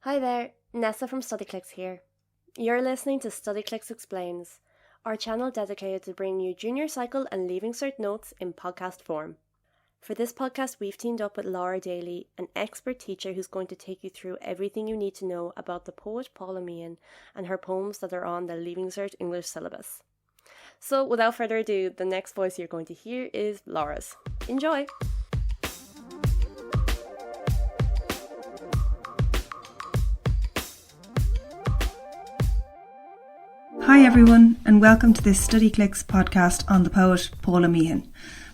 Hi there, Nessa from Studyclix here. You're listening to Studyclix Explains, our channel dedicated to bringing you junior cycle and Leaving Cert notes in podcast form. For this podcast, we've teamed up with Laura Daly, an expert teacher who's going to take you through everything you need to know about the poet Paula Meehan and her poems that are on the Leaving Cert English syllabus. So without further ado, the next voice you're going to hear is Laura's. Enjoy! Hi everyone, and welcome to this Studyclix podcast on the poet Paula Meehan.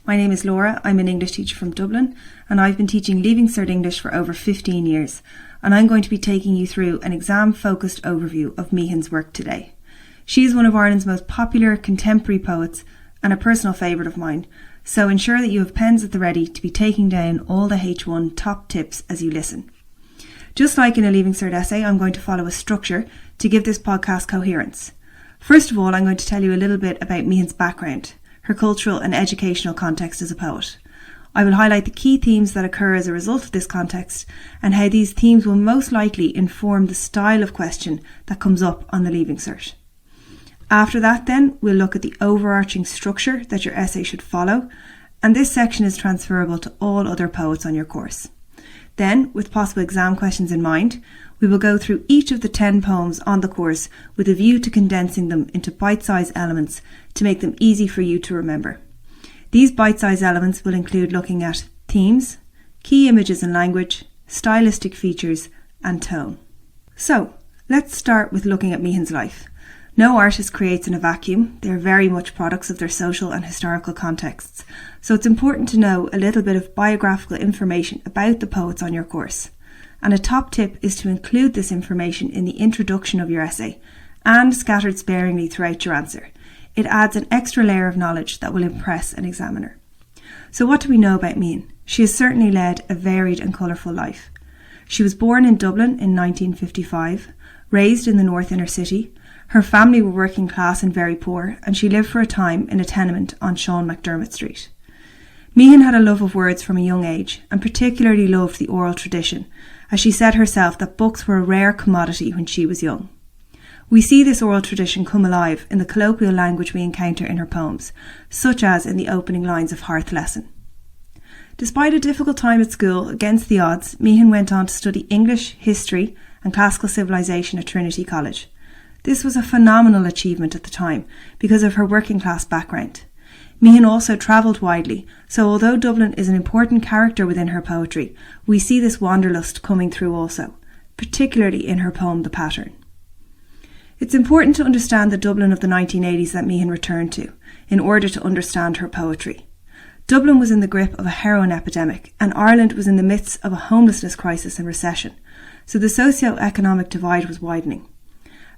My name is Laura, I'm an English teacher from Dublin, and I've been teaching Leaving Cert English for over 15 years, and I'm going to be taking you through an exam-focused overview of Meehan's work today. She is one of Ireland's most popular contemporary poets and a personal favourite of mine, so ensure that you have pens at the ready to be taking down all the H1 top tips as you listen. Just like in a Leaving Cert essay, I'm going to follow a structure to give this podcast coherence. First of all, I'm going to tell you a little bit about Meehan's background, her cultural and educational context as a poet. I will highlight the key themes that occur as a result of this context and how these themes will most likely inform the style of question that comes up on the Leaving Cert. After that then, we'll look at the overarching structure that your essay should follow, and this section is transferable to all other poets on your course. Then, with possible exam questions in mind, we will go through each of the 10 poems on the course with a view to condensing them into bite-sized elements to make them easy for you to remember. These bite-sized elements will include looking at themes, key images and language, stylistic features, and tone. So, let's start with looking at Meehan's life. No artist creates in a vacuum. They are very much products of their social and historical contexts, so it's important to know a little bit of biographical information about the poets on your course. And a top tip is to include this information in the introduction of your essay and scattered sparingly throughout your answer. It adds an extra layer of knowledge that will impress an examiner. So what do we know about Meehan? She has certainly led a varied and colourful life. She was born in Dublin in 1955, raised in the North Inner City. Her family were working class and very poor, and she lived for a time in a tenement on Sean McDermott Street. Meehan had a love of words from a young age, and particularly loved the oral tradition, as she said herself that books were a rare commodity when she was young. We see this oral tradition come alive in the colloquial language we encounter in her poems, such as in the opening lines of Hearth lesson. Despite a difficult time at school, against the odds, Meehan went on to study English, history and classical civilization at Trinity College. This was a phenomenal achievement at the time because of her working class background. Meehan also travelled widely, so although Dublin is an important character within her poetry, we see this wanderlust coming through also, particularly in her poem The Pattern. It's important to understand the Dublin of the 1980s that Meehan returned to, in order to understand her poetry. Dublin was in the grip of a heroin epidemic, and Ireland was in the midst of a homelessness crisis and recession, so the socio-economic divide was widening.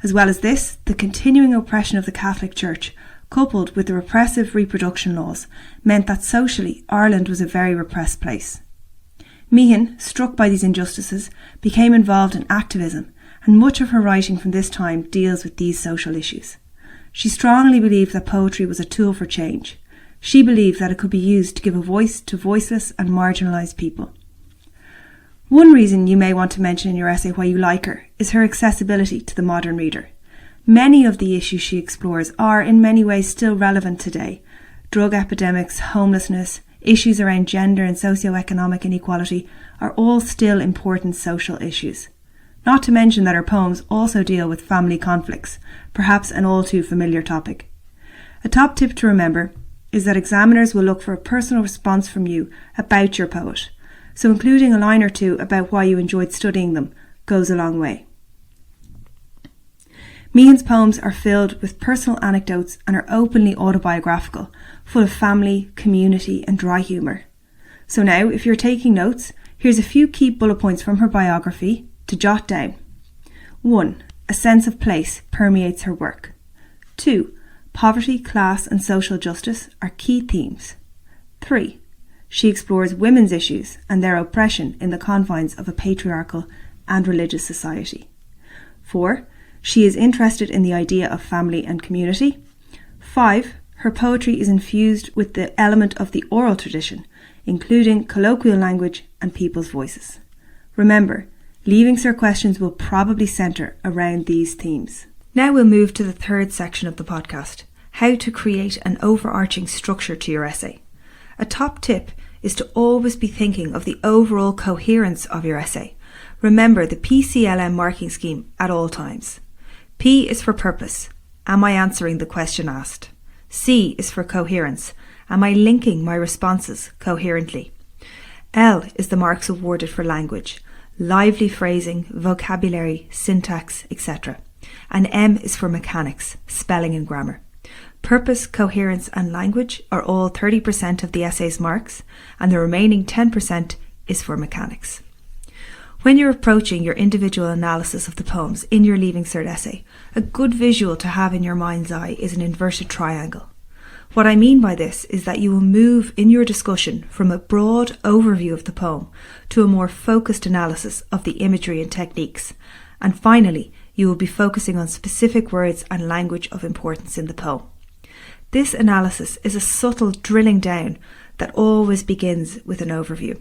As well as this, the continuing oppression of the Catholic Church, coupled with the repressive reproduction laws, meant that socially Ireland was a very repressed place. Meehan, struck by these injustices, became involved in activism, and much of her writing from this time deals with these social issues. She strongly believed that poetry was a tool for change. She believed that it could be used to give a voice to voiceless and marginalised people. One reason you may want to mention in your essay why you like her is her accessibility to the modern reader. Many of the issues she explores are in many ways still relevant today. Drug epidemics, homelessness, issues around gender and socio-economic inequality are all still important social issues. Not to mention that her poems also deal with family conflicts, perhaps an all too familiar topic. A top tip to remember is that examiners will look for a personal response from you about your poet, so including a line or two about why you enjoyed studying them goes a long way. Meehan's poems are filled with personal anecdotes and are openly autobiographical, full of family, community and dry humour. So now, if you're taking notes, here's a few key bullet points from her biography to jot down. 1. A sense of place permeates her work. 2. Poverty, class and social justice are key themes. 3. She explores women's issues and their oppression in the confines of a patriarchal and religious society. 4. She is interested in the idea of family and community. 5. Her poetry is infused with the element of the oral tradition, including colloquial language and people's voices. Remember, Leaving Cert questions will probably centre around these themes. Now we'll move to the third section of the podcast, how to create an overarching structure to your essay. A top tip is to always be thinking of the overall coherence of your essay. Remember the PCLM marking scheme at all times. P is for purpose. Am I answering the question asked? C is for coherence. Am I linking my responses coherently? L is the marks awarded for language, lively phrasing, vocabulary, syntax, etc. And M is for mechanics, spelling and grammar. Purpose, coherence and language are all 30% of the essay's marks, and the remaining 10% is for mechanics. When you're approaching your individual analysis of the poems in your Leaving Cert essay, a good visual to have in your mind's eye is an inverted triangle. What I mean by this is that you will move in your discussion from a broad overview of the poem to a more focused analysis of the imagery and techniques, and finally you will be focusing on specific words and language of importance in the poem. This analysis is a subtle drilling down that always begins with an overview.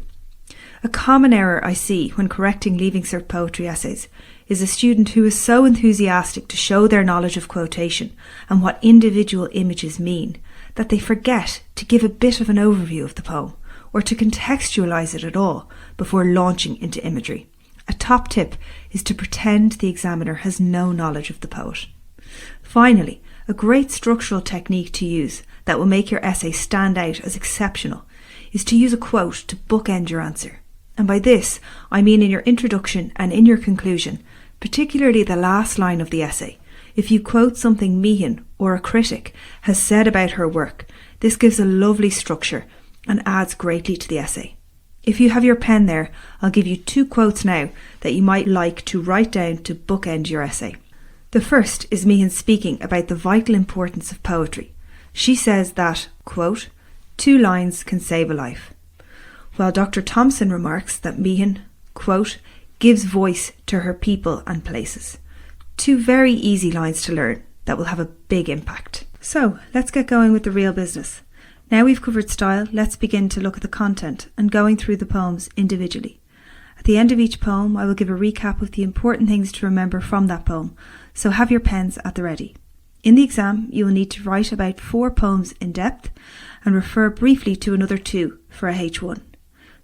A common error I see when correcting Leaving Cert poetry essays is a student who is so enthusiastic to show their knowledge of quotation and what individual images mean that they forget to give a bit of an overview of the poem or to contextualise it at all before launching into imagery. A top tip is to pretend the examiner has no knowledge of the poet. Finally, a great structural technique to use that will make your essay stand out as exceptional is to use a quote to bookend your answer. And by this, I mean in your introduction and in your conclusion, particularly the last line of the essay. If you quote something Meehan or a critic has said about her work, this gives a lovely structure and adds greatly to the essay. If you have your pen there, I'll give you 2 quotes now that you might like to write down to bookend your essay. The first is Meehan speaking about the vital importance of poetry. She says that, quote, 2 lines can save a life. While Dr. Thompson remarks that Meehan, quote, gives voice to her people and places. 2 very easy lines to learn that will have a big impact. So, let's get going with the real business. Now we've covered style, let's begin to look at the content and going through the poems individually. At the end of each poem, I will give a recap of the important things to remember from that poem, so have your pens at the ready. In the exam, you will need to write about 4 poems in depth and refer briefly to another 2 for a H1.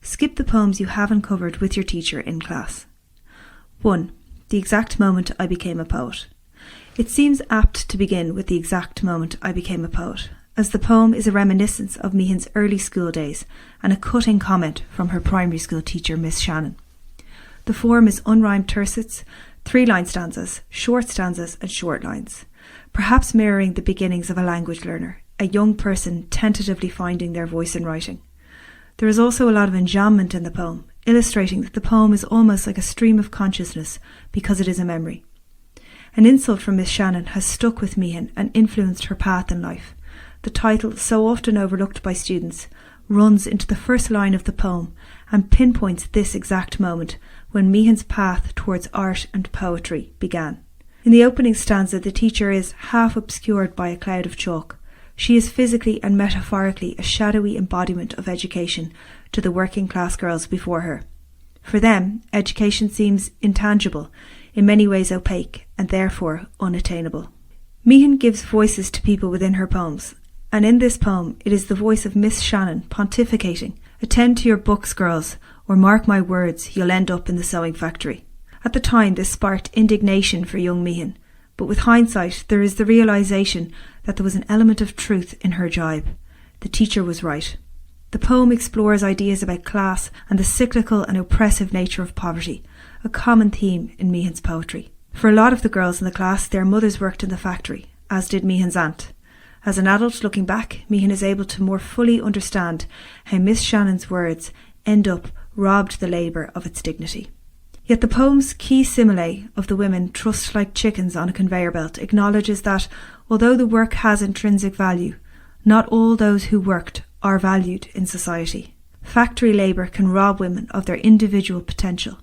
Skip the poems you haven't covered with your teacher in class. 1. The exact moment I became a poet. It seems apt to begin with the exact moment I became a poet, as the poem is a reminiscence of Meehan's early school days and a cutting comment from her primary school teacher, Miss Shannon. The form is unrhymed tercets, 3-line stanzas, short stanzas and short lines, perhaps mirroring the beginnings of a language learner, a young person tentatively finding their voice in writing. There is also a lot of enjambment in the poem, illustrating that the poem is almost like a stream of consciousness because it is a memory. An insult from Miss Shannon has stuck with Meehan and influenced her path in life. The title, so often overlooked by students, runs into the first line of the poem and pinpoints this exact moment when Meehan's path towards art and poetry began. In the opening stanza, the teacher is half obscured by a cloud of chalk. She is physically and metaphorically a shadowy embodiment of education to the working class girls before her. For them, education seems intangible, in many ways opaque, and therefore unattainable. Meehan gives voices to people within her poems, and in this poem it is the voice of Miss Shannon pontificating, "Attend to your books, girls, or mark my words, you'll end up in the sewing factory." At the time this sparked indignation for young Meehan, but with hindsight there is the realisation that there was an element of truth in her jibe. The teacher was right. The poem explores ideas about class and the cyclical and oppressive nature of poverty, a common theme in Meehan's poetry. For a lot of the girls in the class, their mothers worked in the factory, as did Meehan's aunt. As an adult looking back, Meehan is able to more fully understand how Miss Shannon's words end up robbed the labour of its dignity. Yet the poem's key simile of the women trussed like chickens on a conveyor belt acknowledges that, although the work has intrinsic value, not all those who worked are valued in society. Factory labour can rob women of their individual potential.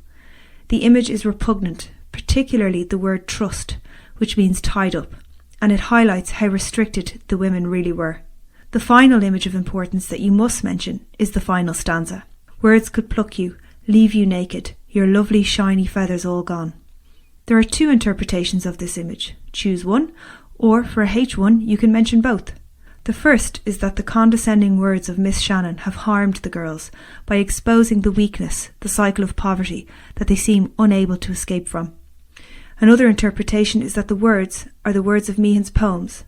The image is repugnant, particularly the word trussed, which means tied up, and it highlights how restricted the women really were. The final image of importance that you must mention is the final stanza. Words could pluck you, leave you naked, your lovely shiny feathers all gone. There are 2 interpretations of this image. Choose one, or for a H1 you can mention both. The first is that the condescending words of Miss Shannon have harmed the girls by exposing the weakness, the cycle of poverty, that they seem unable to escape from. Another interpretation is that the words are the words of Meehan's poems.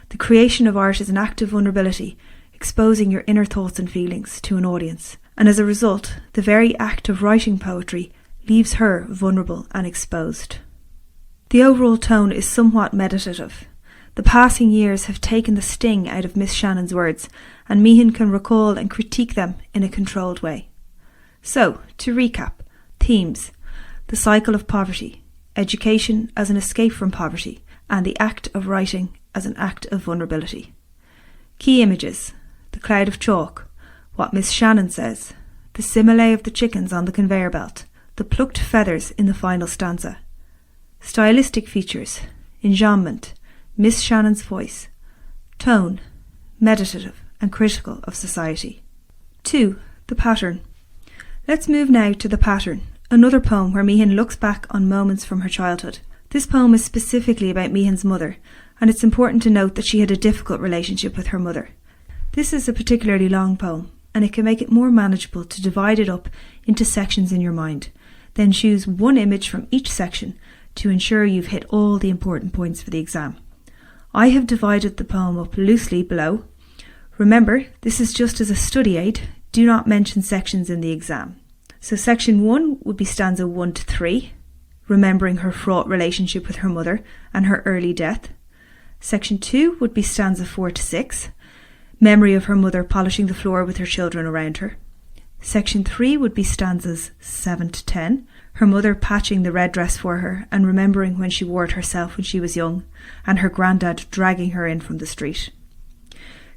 The creation of art is an act of vulnerability, exposing your inner thoughts and feelings to an audience, and as a result, the very act of writing poetry leaves her vulnerable and exposed. The overall tone is somewhat meditative. The passing years have taken the sting out of Miss Shannon's words, and Meehan can recall and critique them in a controlled way. So, to recap, themes: the cycle of poverty, education as an escape from poverty, and the act of writing as an act of vulnerability. Key images: the cloud of chalk, what Miss Shannon says, the simile of the chickens on the conveyor belt, the plucked feathers in the final stanza. Stylistic features: enjambment, Miss Shannon's voice. Tone: meditative and critical of society. 2. The pattern. Let's move now to The Pattern, another poem where Meehan looks back on moments from her childhood. This poem is specifically about Meehan's mother, and it's important to note that she had a difficult relationship with her mother. This is a particularly long poem, and it can make it more manageable to divide it up into sections in your mind. Then choose one image from each section to ensure you've hit all the important points for the exam. I have divided the poem up loosely below. Remember, this is just as a study aid. Do not mention sections in the exam. So section 1 would be stanza 1 to 3, remembering her fraught relationship with her mother and her early death. Section 2 would be stanza 4 to 6, memory of her mother polishing the floor with her children around her. Section 3 would be stanzas 7 to 10, her mother patching the red dress for her and remembering when she wore it herself when she was young, and her granddad dragging her in from the street.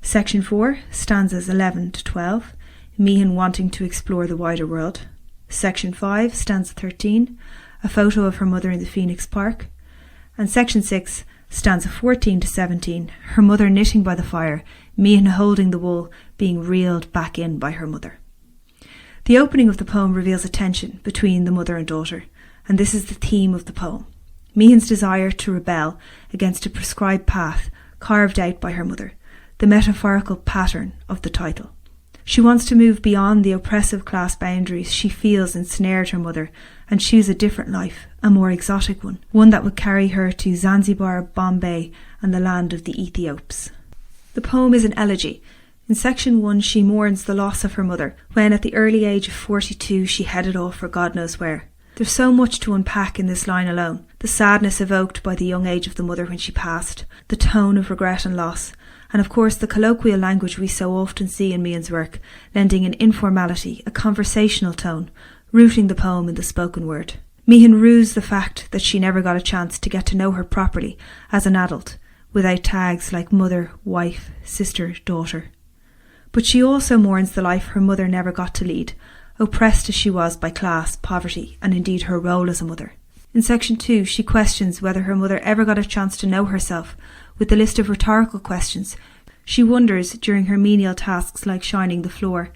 Section 4, stanzas 11 to 12, Meehan wanting to explore the wider world. Section 5, stanza 13, a photo of her mother in the Phoenix Park. And Section 6, stanza 14 to 17, her mother knitting by the fire, Meehan holding the wool, being reeled back in by her mother. The opening of the poem reveals a tension between the mother and daughter, and this is the theme of the poem. Meehan's desire to rebel against a prescribed path carved out by her mother, the metaphorical pattern of the title. She wants to move beyond the oppressive class boundaries she feels ensnared her mother and choose a different life, a more exotic one that would carry her to Zanzibar, Bombay, and the land of the Ethiops. The poem is an elegy. In section 1, she mourns the loss of her mother, when at the early age of 42 she headed off for God knows where. There's so much to unpack in this line alone. The sadness evoked by the young age of the mother when she passed, the tone of regret and loss, and of course the colloquial language we so often see in Meehan's work, lending an informality, a conversational tone, rooting the poem in the spoken word. Meehan rues the fact that she never got a chance to get to know her properly as an adult, without tags like mother, wife, sister, daughter. But she also mourns the life her mother never got to lead, oppressed as she was by class, poverty, and indeed her role as a mother. In section 2, she questions whether her mother ever got a chance to know herself, with a list of rhetorical questions. She wonders, during her menial tasks like shining the floor,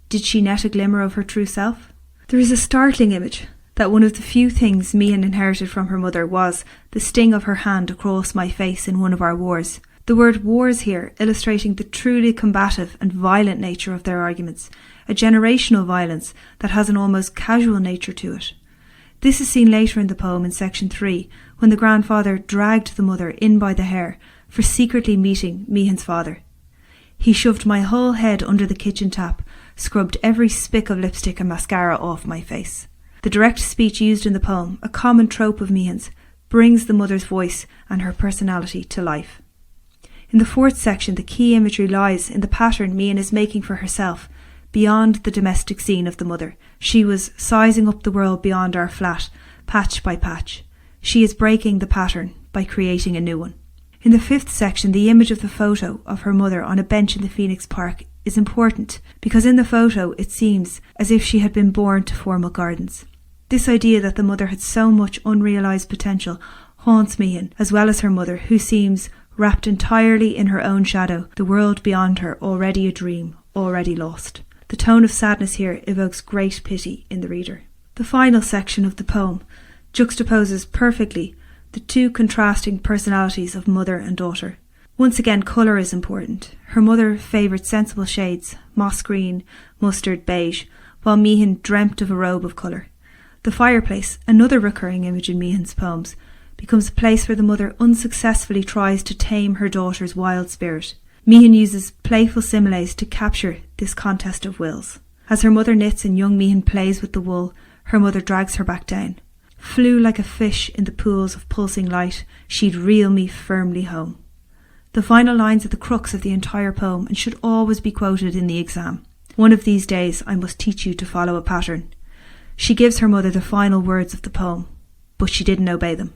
did she net a glimmer of her true self? There is a startling image that one of the few things Meehan inherited from her mother was the sting of her hand across my face in one of our wars. The word wars here illustrating the truly combative and violent nature of their arguments, a generational violence that has an almost casual nature to it. This is seen later in the poem in section 3, when the grandfather dragged the mother in by the hair for secretly meeting Meehan's father. He shoved my whole head under the kitchen tap, scrubbed every spick of lipstick and mascara off my face. The direct speech used in the poem, a common trope of Meehan's, brings the mother's voice and her personality to life. In the 4th section, the key imagery lies in the pattern Meehan is making for herself, beyond the domestic scene of the mother. She was sizing up the world beyond our flat, patch by patch. She is breaking the pattern by creating a new one. In the 5th section, the image of the photo of her mother on a bench in the Phoenix Park is important, because in the photo it seems as if she had been born to formal gardens. This idea that the mother had so much unrealised potential haunts Meehan, as well as her mother, who seems wrapped entirely in her own shadow, the world beyond her already a dream, already lost. The tone of sadness here evokes great pity in the reader. The final section of the poem juxtaposes perfectly the two contrasting personalities of mother and daughter. Once again, colour is important. Her mother favoured sensible shades, moss green, mustard, beige, while Meehan dreamt of a robe of colour. The fireplace, another recurring image in Meehan's poems, becomes a place where the mother unsuccessfully tries to tame her daughter's wild spirit. Meehan uses playful similes to capture this contest of wills. As her mother knits and young Meehan plays with the wool, her mother drags her back down. Flew like a fish in the pools of pulsing light, she'd reel me firmly home. The final lines are the crux of the entire poem and should always be quoted in the exam. One of these days I must teach you to follow a pattern. She gives her mother the final words of the poem, but she didn't obey them.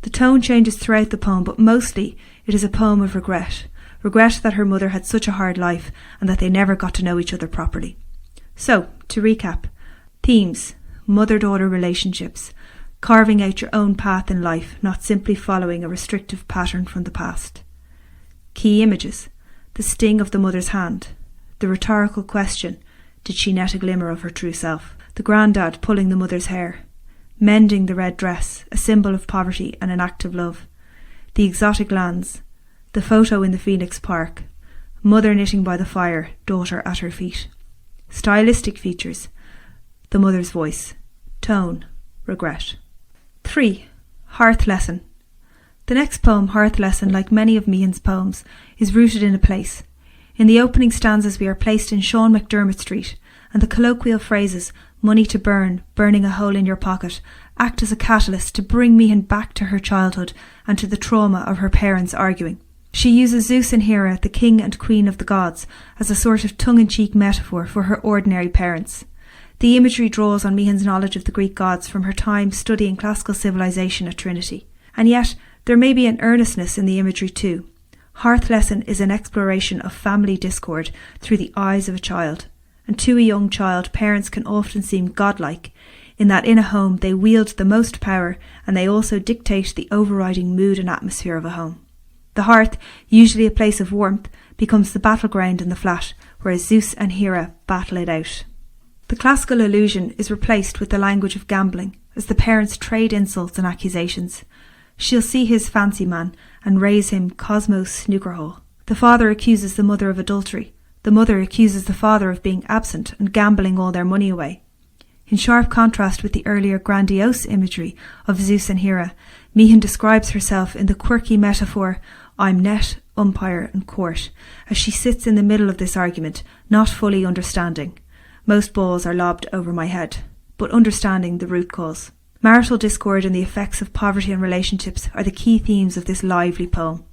The tone changes throughout the poem, but mostly it is a poem of regret. Regret that her mother had such a hard life and that they never got to know each other properly. So, to recap, themes: mother-daughter relationships, carving out your own path in life, not simply following a restrictive pattern from the past. Key images: the sting of the mother's hand, the rhetorical question, did she net a glimmer of her true self? The granddad pulling the mother's hair, mending the red dress, a symbol of poverty and an act of love, the exotic lands, the photo in the Phoenix Park, mother knitting by the fire, daughter at her feet. Stylistic features: the mother's voice, tone, regret. 3. Hearth lesson. The next poem, Hearth Lesson, like many of Meehan's poems, is rooted in a place. In the opening stanzas we are placed in Sean McDermott Street, and the colloquial phrases, money to burn, burning a hole in your pocket, act as a catalyst to bring Meehan back to her childhood and to the trauma of her parents arguing. She uses Zeus and Hera, the king and queen of the gods, as a sort of tongue-in-cheek metaphor for her ordinary parents. The imagery draws on Meehan's knowledge of the Greek gods from her time studying classical civilization at Trinity. And yet, there may be an earnestness in the imagery too. Hearth Lesson is an exploration of family discord through the eyes of a child. And to a young child, parents can often seem godlike, in that in a home they wield the most power and they also dictate the overriding mood and atmosphere of a home. The hearth, usually a place of warmth, becomes the battleground in the flat, where Zeus and Hera battle it out. The classical allusion is replaced with the language of gambling, as the parents trade insults and accusations. She'll see his fancy man and raise him Cosmos snooker hole. The father accuses the mother of adultery. The mother accuses the father of being absent and gambling all their money away. In sharp contrast with the earlier grandiose imagery of Zeus and Hera, Meehan describes herself in the quirky metaphor, I'm net, umpire and court, as she sits in the middle of this argument, not fully understanding. Most balls are lobbed over my head, but understanding the root cause. Marital discord and the effects of poverty and relationships are the key themes of this lively poem.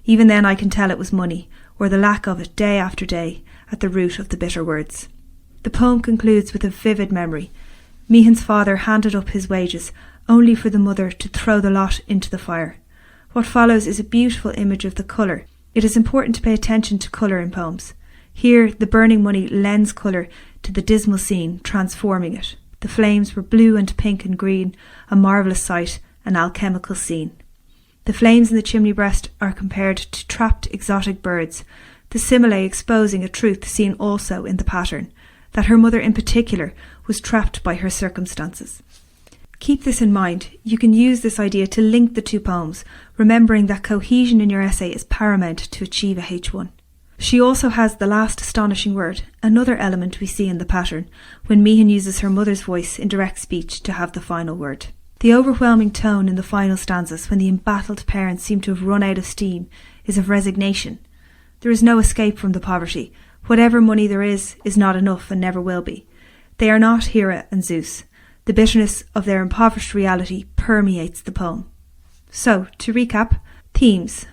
Even then I can tell it was money, or the lack of it day after day, at the root of the bitter words. The poem concludes with a vivid memory. Meehan's father handed up his wages, only for the mother to throw the lot into the fire. What follows is a beautiful image of the colour. It is important to pay attention to colour in poems. Here, the burning money lends colour to the dismal scene, transforming it. The flames were blue and pink and green, a marvellous sight, an alchemical scene. The flames in the chimney breast are compared to trapped exotic birds, the simile exposing a truth seen also in the pattern, that her mother in particular was trapped by her circumstances. Keep this in mind. You can use this idea to link the two poems, remembering that cohesion in your essay is paramount to achieve a H1. She also has the last astonishing word, another element we see in the pattern, when Meehan uses her mother's voice in direct speech to have the final word. The overwhelming tone in the final stanzas, when the embattled parents seem to have run out of steam, is of resignation. There is no escape from the poverty. Whatever money there is not enough and never will be. They are not Hera and Zeus. The bitterness of their impoverished reality permeates the poem. So, to recap, themes: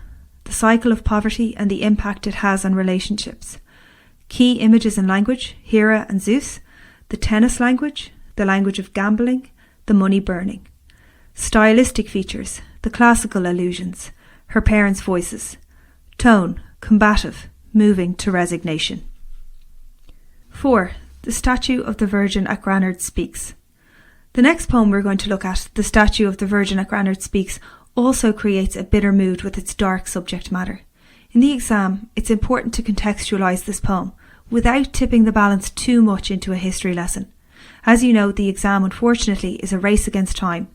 the cycle of poverty and the impact it has on relationships. Key images and language: Hera and Zeus. The tennis language, the language of gambling, the money burning. Stylistic features: the classical allusions, her parents' voices. Tone: combative, moving to resignation. 4. The statue of the Virgin at Granard speaks. The next poem we're going to look at, The Statue of the Virgin at Granard Speaks, also creates a bitter mood with its dark subject matter. In the exam, it's important to contextualise this poem without tipping the balance too much into a history lesson. As you know, the exam unfortunately is a race against time.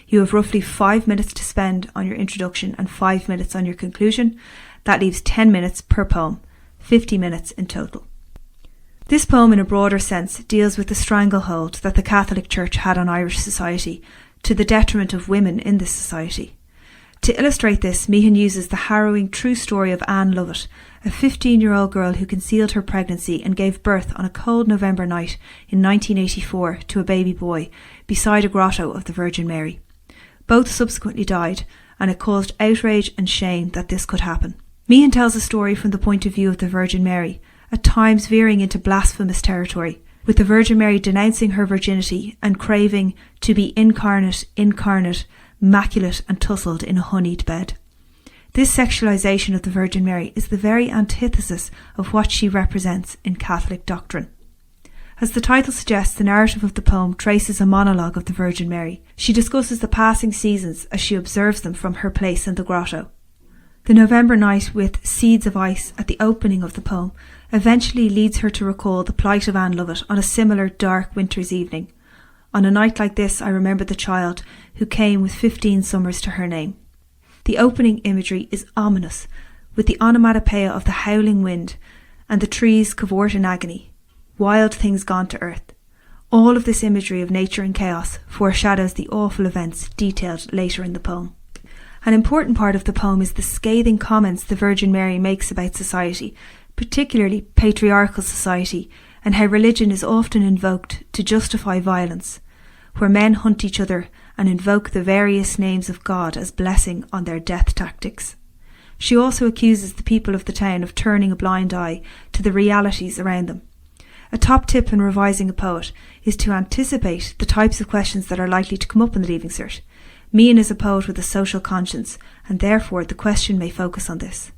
You have roughly 5 minutes to spend on your introduction and 5 minutes on your conclusion. That leaves 10 minutes per poem, 50 minutes in total. This poem, in a broader sense, deals with the stranglehold that the Catholic Church had on Irish society, to the detriment of women in this society. To illustrate this, Meehan uses the harrowing true story of Anne Lovett, a 15-year-old girl who concealed her pregnancy and gave birth on a cold November night in 1984 to a baby boy beside a grotto of the Virgin Mary. Both subsequently died, and it caused outrage and shame that this could happen. Meehan tells a story from the point of view of the Virgin Mary, at times veering into blasphemous territory, with the Virgin Mary denouncing her virginity and craving to be incarnate, immaculate and tussled in a honeyed bed. This sexualization of the Virgin Mary is the very antithesis of what she represents in Catholic doctrine. As the title suggests, the narrative of the poem traces a monologue of the Virgin Mary. She discusses the passing seasons as she observes them from her place in the grotto. The November night with seeds of ice at the opening of the poem eventually leads her to recall the plight of Anne Lovett on a similar dark winter's evening. On a night like this, I remember the child who came with 15 summers to her name. The opening imagery is ominous, with the onomatopoeia of the howling wind and the trees cavort in agony, wild things gone to earth. All of this imagery of nature and chaos foreshadows the awful events detailed later in the poem. An important part of the poem is the scathing comments the Virgin Mary makes about society, particularly patriarchal society, and how religion is often invoked to justify violence, where men hunt each other and invoke the various names of God as blessing on their death tactics. She also accuses the people of the town of turning a blind eye to the realities around them. A top tip in revising a poet is to anticipate the types of questions that are likely to come up in the Leaving Cert. Meehan is a poet with a social conscience, and therefore the question may focus on this.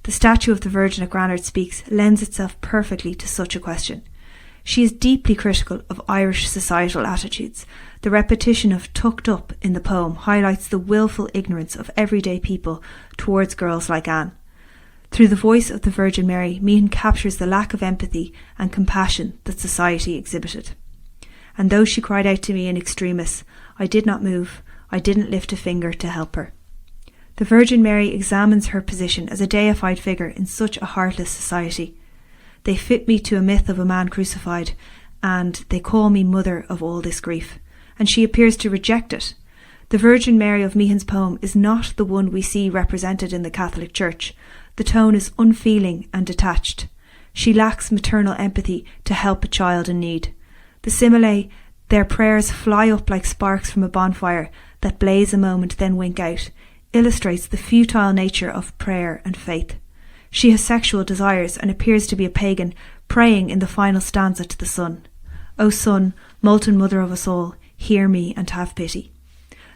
The statue of the Virgin at Granard Speaks lends itself perfectly to such a question. She is deeply critical of Irish societal attitudes. The repetition of tucked up in the poem highlights the willful ignorance of everyday people towards girls like Anne. Through the voice of the Virgin Mary, Meehan captures the lack of empathy and compassion that society exhibited. And though she cried out to me in extremis, I did not move, I didn't lift a finger to help her. The Virgin Mary examines her position as a deified figure in such a heartless society. They fit me to a myth of a man crucified, and they call me mother of all this grief. And she appears to reject it. The Virgin Mary of Meehan's poem is not the one we see represented in the Catholic Church. The tone is unfeeling and detached. She lacks maternal empathy to help a child in need. The simile, their prayers fly up like sparks from a bonfire that blaze a moment then wink out, illustrates the futile nature of prayer and faith. She has sexual desires and appears to be a pagan, praying in the final stanza to the sun. O Sun, molten mother of us all, hear me and have pity.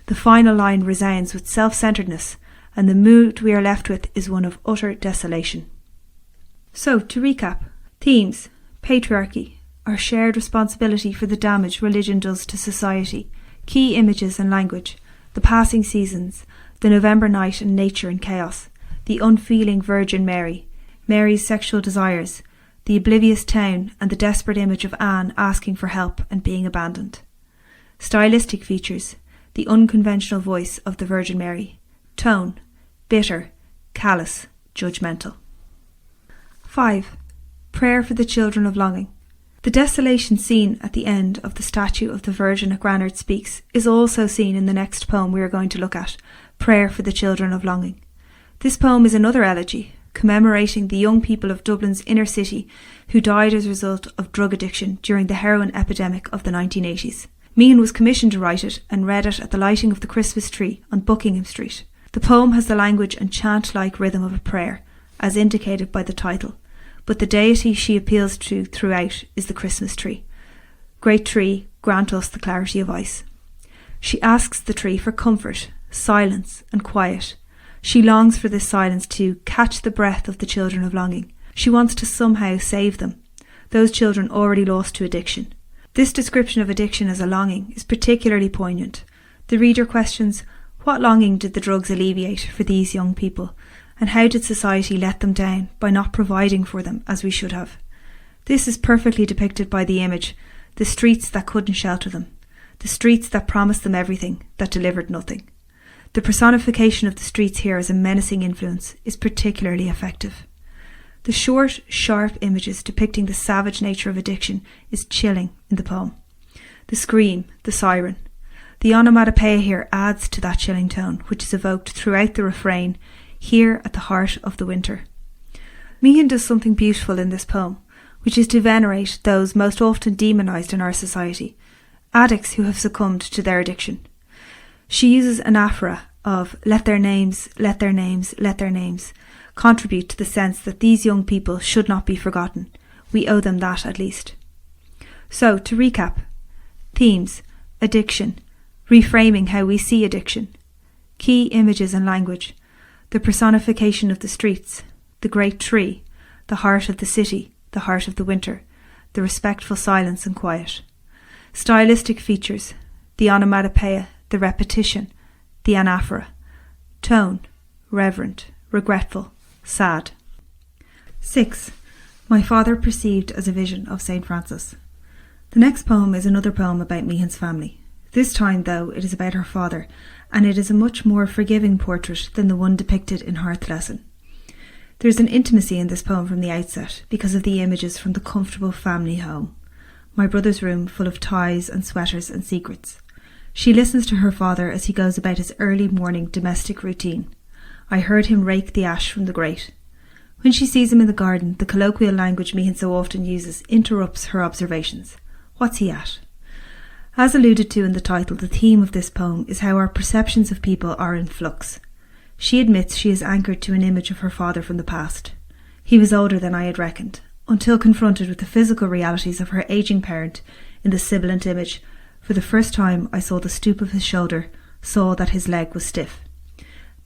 The final line resounds with self-centeredness, and the mood we are left with is one of utter desolation. So, to recap, themes: patriarchy, our shared responsibility for the damage religion does to society, key images and language, the passing seasons, the November night and nature and chaos, the unfeeling Virgin Mary, Mary's sexual desires, the oblivious town and the desperate image of Anne asking for help and being abandoned. Stylistic features: the unconventional voice of the Virgin Mary, tone: bitter, callous, judgmental. 5. Prayer for the Children of Longing. The desolation seen at the end of the statue of the Virgin at Granard Speaks is also seen in the next poem we are going to look at, Prayer for the Children of Longing. This poem is another elegy, commemorating the young people of Dublin's inner city who died as a result of drug addiction during the heroin epidemic of the 1980s. Meehan was commissioned to write it and read it at the lighting of the Christmas tree on Buckingham Street. The poem has the language and chant-like rhythm of a prayer, as indicated by the title, but the deity she appeals to throughout is the Christmas tree. Great tree, grant us the clarity of ice. She asks the tree for comfort, silence and quiet. She longs for this silence to catch the breath of the children of longing. She wants to somehow save them, those children already lost to addiction. This description of addiction as a longing is particularly poignant. The reader questions, what longing did the drugs alleviate for these young people, and how did society let them down by not providing for them as we should have? This is perfectly depicted by the image, the streets that couldn't shelter them, the streets that promised them everything, that delivered nothing. The personification of the streets here as a menacing influence is particularly effective. The short, sharp images depicting the savage nature of addiction is chilling in the poem. The scream, the siren. The onomatopoeia here adds to that chilling tone, which is evoked throughout the refrain, here at the heart of the winter. Meehan does something beautiful in this poem, which is to venerate those most often demonised in our society, addicts who have succumbed to their addiction. She uses an aphora of let their names, let their names, let their names, contribute to the sense that these young people should not be forgotten. We owe them that at least. So, to recap, themes, addiction, reframing how we see addiction, key images and language, the personification of the streets, the great tree, the heart of the city, the heart of the winter, the respectful silence and quiet. Stylistic features, the onomatopoeia, the repetition, the anaphora. Tone, reverent, regretful, sad. 6. My father perceived as a vision of St. Francis. The next poem is another poem about Meehan's family. This time, though, it is about her father, and it is a much more forgiving portrait than the one depicted in Hearth lesson. There is an intimacy in this poem from the outset because of the images from the comfortable family home. My brother's room full of ties and sweaters and secrets. She listens to her father as he goes about his early morning domestic routine. I heard him rake the ash from the grate. When she sees him in the garden, the colloquial language Meehan so often uses interrupts her observations. What's he at? As alluded to in the title, the theme of this poem is how our perceptions of people are in flux. She admits she is anchored to an image of her father from the past. He was older than I had reckoned, until confronted with the physical realities of her ageing parent in the sibilant image. For the first time I saw the stoop of his shoulder, saw that his leg was stiff.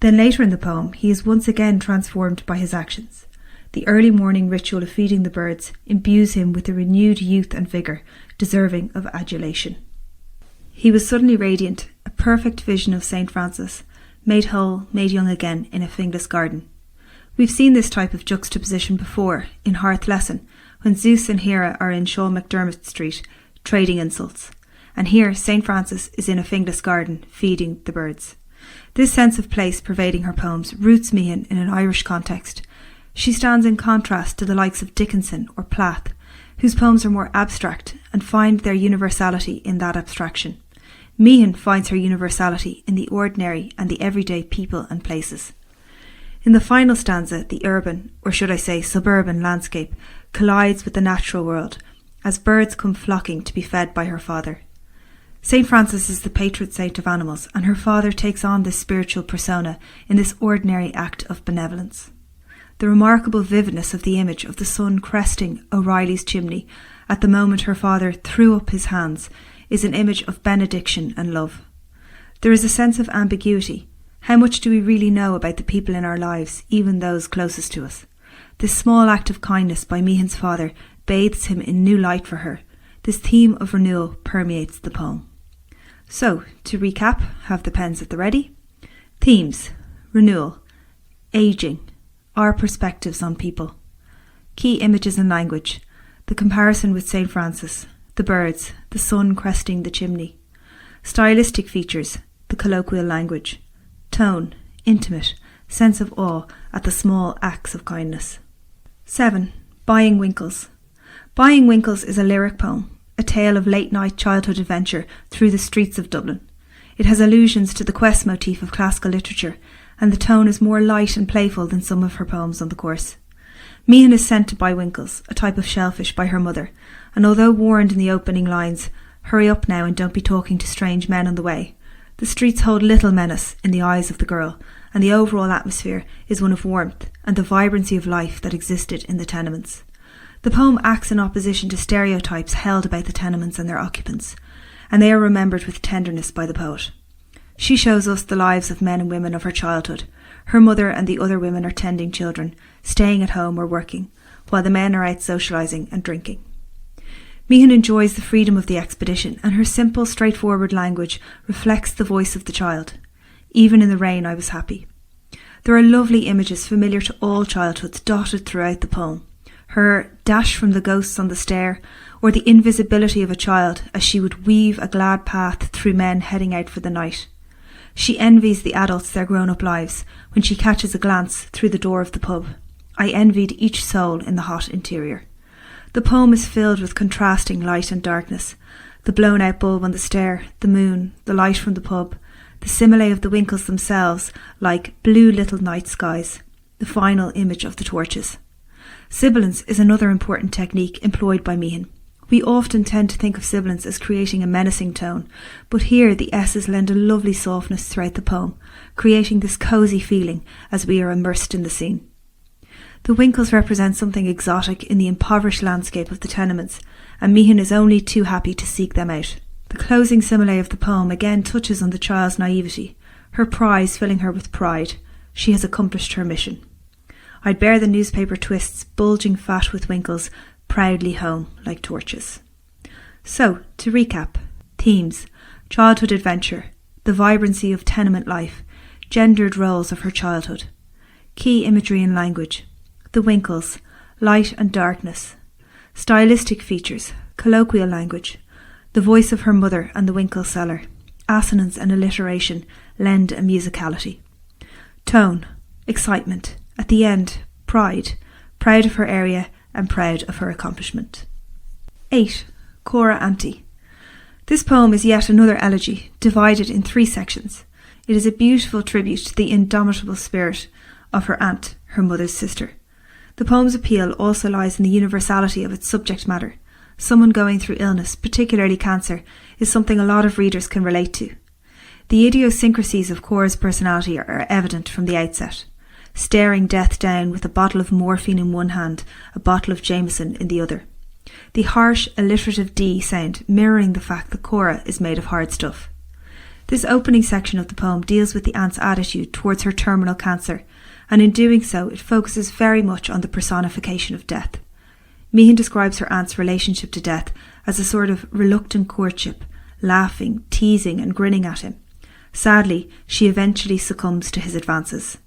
Then later in the poem he is once again transformed by his actions. The early morning ritual of feeding the birds imbues him with a renewed youth and vigour, deserving of adulation. He was suddenly radiant, a perfect vision of St. Francis, made whole, made young again in a fingless garden. We've seen this type of juxtaposition before, in Hearth lesson, when Zeus and Hera are in Shaw McDermott Street, trading insults. And here St. Francis is in a fingless garden, feeding the birds. This sense of place pervading her poems roots Meehan in an Irish context. She stands in contrast to the likes of Dickinson or Plath, whose poems are more abstract and find their universality in that abstraction. Meehan finds her universality in the ordinary and the everyday people and places. In the final stanza, the urban, or should I say suburban landscape, collides with the natural world, as birds come flocking to be fed by her father. St. Francis is the patron saint of animals, and her father takes on this spiritual persona in this ordinary act of benevolence. The remarkable vividness of the image of the sun cresting O'Reilly's chimney at the moment her father threw up his hands is an image of benediction and love. There is a sense of ambiguity. How much do we really know about the people in our lives, even those closest to us? This small act of kindness by Meehan's father bathes him in new light for her. This theme of renewal permeates the poem. So, to recap, have the pens at the ready. Themes: renewal, ageing, our perspectives on people. Key images and language: the comparison with St. Francis, the birds, the sun cresting the chimney. Stylistic features: the colloquial language. Tone, intimate, sense of awe at the small acts of kindness. 7. Buying Winkles. Buying Winkles is a lyric poem, a tale of late-night childhood adventure through the streets of Dublin. It has allusions to the quest motif of classical literature, and the tone is more light and playful than some of her poems on the course. Meehan is sent to buy Winkles, a type of shellfish, by her mother, and although warned in the opening lines, "Hurry up now and don't be talking to strange men on the way," the streets hold little menace in the eyes of the girl, and the overall atmosphere is one of warmth and the vibrancy of life that existed in the tenements. The poem acts in opposition to stereotypes held about the tenements and their occupants, and they are remembered with tenderness by the poet. She shows us the lives of men and women of her childhood. Her mother and the other women are tending children, staying at home or working, while the men are out socialising and drinking. Meehan enjoys the freedom of the expedition, and her simple, straightforward language reflects the voice of the child. Even in the rain I was happy. There are lovely images familiar to all childhoods dotted throughout the poem. her dash from the ghosts on the stair, or the invisibility of a child as she would weave a glad path through men heading out for the night. She envies the adults their grown-up lives when she catches a glance through the door of the pub. I envied each soul in the hot interior. The poem is filled with contrasting light and darkness. The blown-out bulb on the stair, the moon, the light from the pub, the simile of the Winkles themselves like blue little night skies, the final image of the torches. Sibilance is another important technique employed by Meehan. We often tend to think of sibilance as creating a menacing tone, but here the S's lend a lovely softness throughout the poem, creating this cosy feeling as we are immersed in the scene. The Winkles represent something exotic in the impoverished landscape of the tenements, and Meehan is only too happy to seek them out. The closing simile of the poem again touches on the child's naivety, her prize filling her with pride. She has accomplished her mission. I'd bear the newspaper twists, bulging fat with Winkles, proudly home like torches. So, to recap, themes: childhood adventure, the vibrancy of tenement life, gendered roles of her childhood. Key imagery and language: the Winkles, light and darkness. Stylistic features: colloquial language, the voice of her mother and the Winkle cellar. Assonance and alliteration lend a musicality. Tone: excitement. At the end, pride, proud of her area and proud of her accomplishment. 8. Cora, Auntie. This poem is yet another elegy, divided in 3 sections. It is a beautiful tribute to the indomitable spirit of her aunt, her mother's sister. The poem's appeal also lies in the universality of its subject matter. Someone going through illness, particularly cancer, is something a lot of readers can relate to. The idiosyncrasies of Cora's personality are evident from the outset. Staring death down with a bottle of morphine in one hand, a bottle of Jameson in the other. The harsh, alliterative D sound mirroring the fact that Cora is made of hard stuff. This opening section of the poem deals with the aunt's attitude towards her terminal cancer, and in doing so it focuses very much on the personification of death. Meehan describes her aunt's relationship to death as a sort of reluctant courtship, laughing, teasing and grinning at him. Sadly, she eventually succumbs to his advances.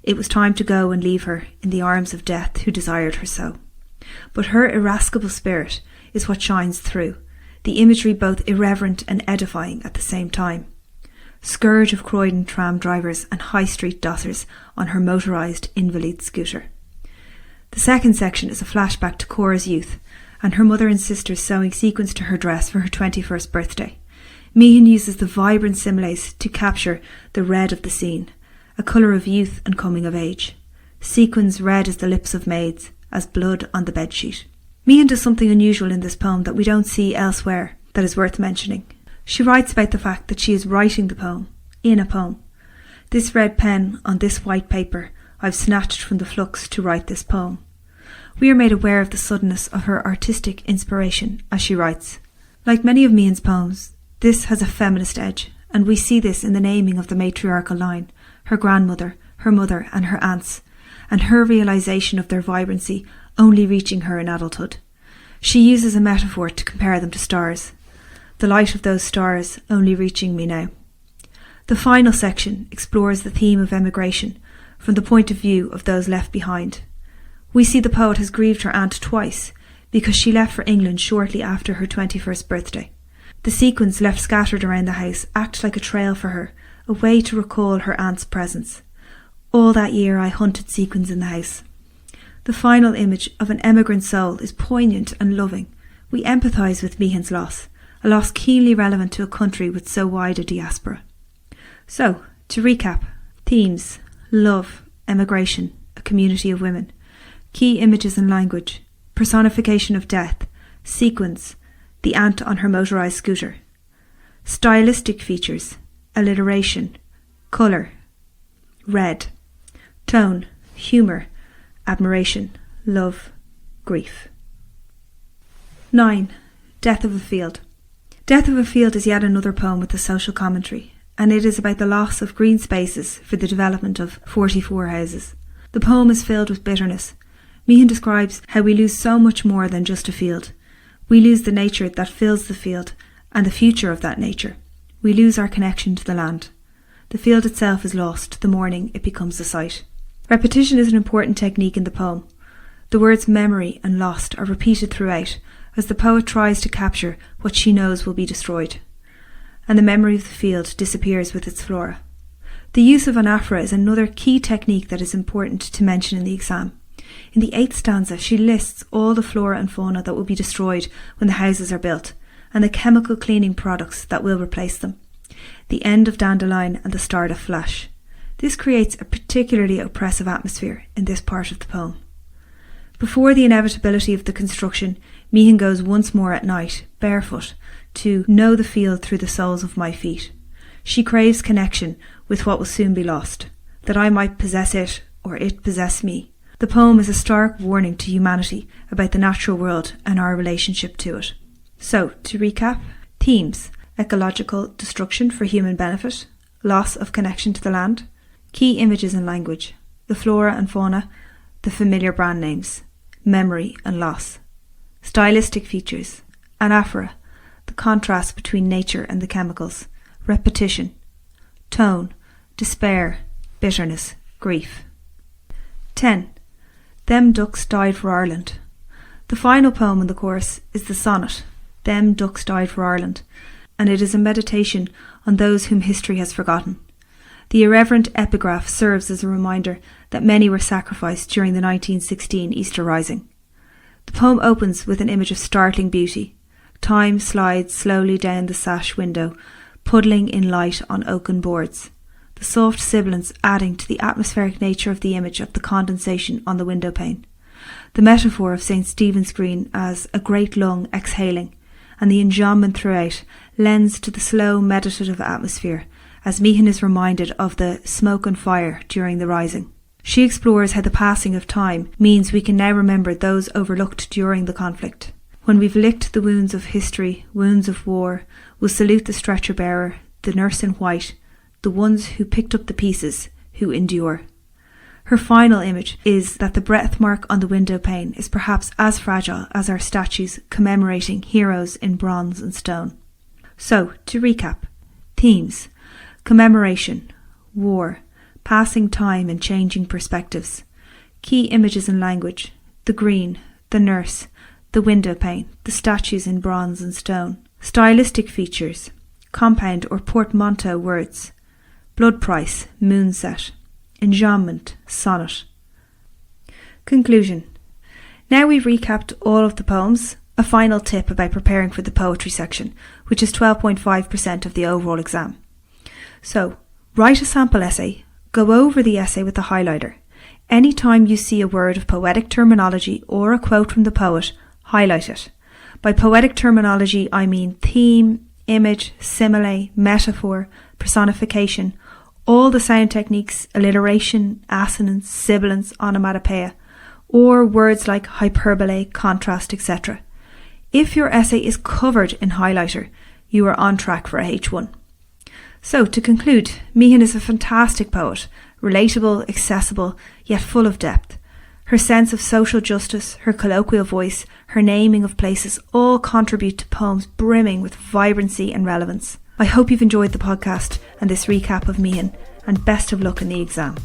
It was time to go and leave her in the arms of death who desired her so. But her irascible spirit is what shines through, the imagery both irreverent and edifying at the same time. Scourge of Croydon tram drivers and high street dossers on her motorised invalid scooter. The second section is a flashback to Cora's youth and her mother and sister's sewing sequins to her dress for her 21st birthday. Meehan uses the vibrant similes to capture the red of the scene, a colour of youth and coming of age. Sequins red as the lips of maids, as blood on the bedsheet. Meehan does something unusual in this poem that we don't see elsewhere that is worth mentioning. She writes about the fact that she is writing the poem, in a poem. This red pen on this white paper I've snatched from the flux to write this poem. We are made aware of the suddenness of her artistic inspiration as she writes. Like many of Meehan's poems, this has a feminist edge, and we see this in the naming of the matriarchal line, her grandmother, her mother and her aunts, and her realisation of their vibrancy only reaching her in adulthood. She uses a metaphor to compare them to stars. The light of those stars only reaching me now. The final section explores the theme of emigration from the point of view of those left behind. We see the poet has grieved her aunt twice because she left for England shortly after her 21st birthday. The sequins left scattered around the house act like a trail for her, a way to recall her aunt's presence. All that year I hunted sequins in the house. The final image of an emigrant soul is poignant and loving. We empathise with Meehan's loss, a loss keenly relevant to a country with so wide a diaspora. So, to recap, themes: love, emigration, a community of women. Key images and language: personification of death, sequins, the aunt on her motorised scooter. Stylistic features: alliteration, colour, red. Tone: humour, admiration, love, grief. 9. Death of a Field. Death of a Field is yet another poem with a social commentary, and it is about the loss of green spaces for the development of 44 houses. The poem is filled with bitterness. Meehan describes how we lose so much more than just a field. We lose the nature that fills the field and the future of that nature. We lose our connection to the land. The field itself is lost the morning it becomes a site. Repetition is an important technique in the poem. The words memory and lost are repeated throughout as the poet tries to capture what she knows will be destroyed. And the memory of the field disappears with its flora. The use of anaphora is another key technique that is important to mention in the exam. In the 8th stanza, she lists all the flora and fauna that will be destroyed when the houses are built, and the chemical cleaning products that will replace them. The end of dandelion and the start of flash. This creates a particularly oppressive atmosphere in this part of the poem. Before the inevitability of the construction, Meehan goes once more at night, barefoot, to know the field through the soles of my feet. She craves connection with what will soon be lost, that I might possess it or it possess me. The poem is a stark warning to humanity about the natural world and our relationship to it. So, to recap, themes: ecological destruction for human benefit, loss of connection to the land, key images and language, the flora and fauna, the familiar brand names, memory and loss, stylistic features, anaphora, the contrast between nature and the chemicals, repetition, tone, despair, bitterness, grief. 10. Them Ducks Died for Ireland. The final poem in the course is the sonnet, Them Ducks Died for Ireland, and it is a meditation on those whom history has forgotten. The irreverent epigraph serves as a reminder that many were sacrificed during the 1916 Easter Rising. The poem opens with an image of startling beauty. Time slides slowly down the sash window, puddling in light on oaken boards, the soft sibilance adding to the atmospheric nature of the image of the condensation on the window pane. The metaphor of St. Stephen's Green as a great lung exhaling, and the enjambment throughout lends to the slow meditative atmosphere as Meehan is reminded of the smoke and fire during the Rising. She explores how the passing of time means we can now remember those overlooked during the conflict. When we've licked the wounds of history, wounds of war, we'll salute the stretcher bearer, the nurse in white, the ones who picked up the pieces, who endure. Her final image is that the breath mark on the window pane is perhaps as fragile as our statues commemorating heroes in bronze and stone. So, to recap, themes: commemoration, war, passing time and changing perspectives, key images and language, the green, the nurse, the window pane, the statues in bronze and stone, stylistic features, compound or portmanteau words, blood price, moonset, enjambment, sonnet. Conclusion. Now we've recapped all of the poems, a final tip about preparing for the poetry section, which is 12.5% of the overall exam. So, write a sample essay, go over the essay with the highlighter. Any time you see a word of poetic terminology or a quote from the poet, highlight it. By poetic terminology, I mean theme, image, simile, metaphor, personification, all the sound techniques, alliteration, assonance, sibilance, onomatopoeia, or words like hyperbole, contrast, etc. If your essay is covered in highlighter, you are on track for a H1. So, to conclude, Meehan is a fantastic poet, relatable, accessible, yet full of depth. Her sense of social justice, her colloquial voice, her naming of places all contribute to poems brimming with vibrancy and relevance. I hope you've enjoyed the podcast and this recap of Meehan, and best of luck in the exam.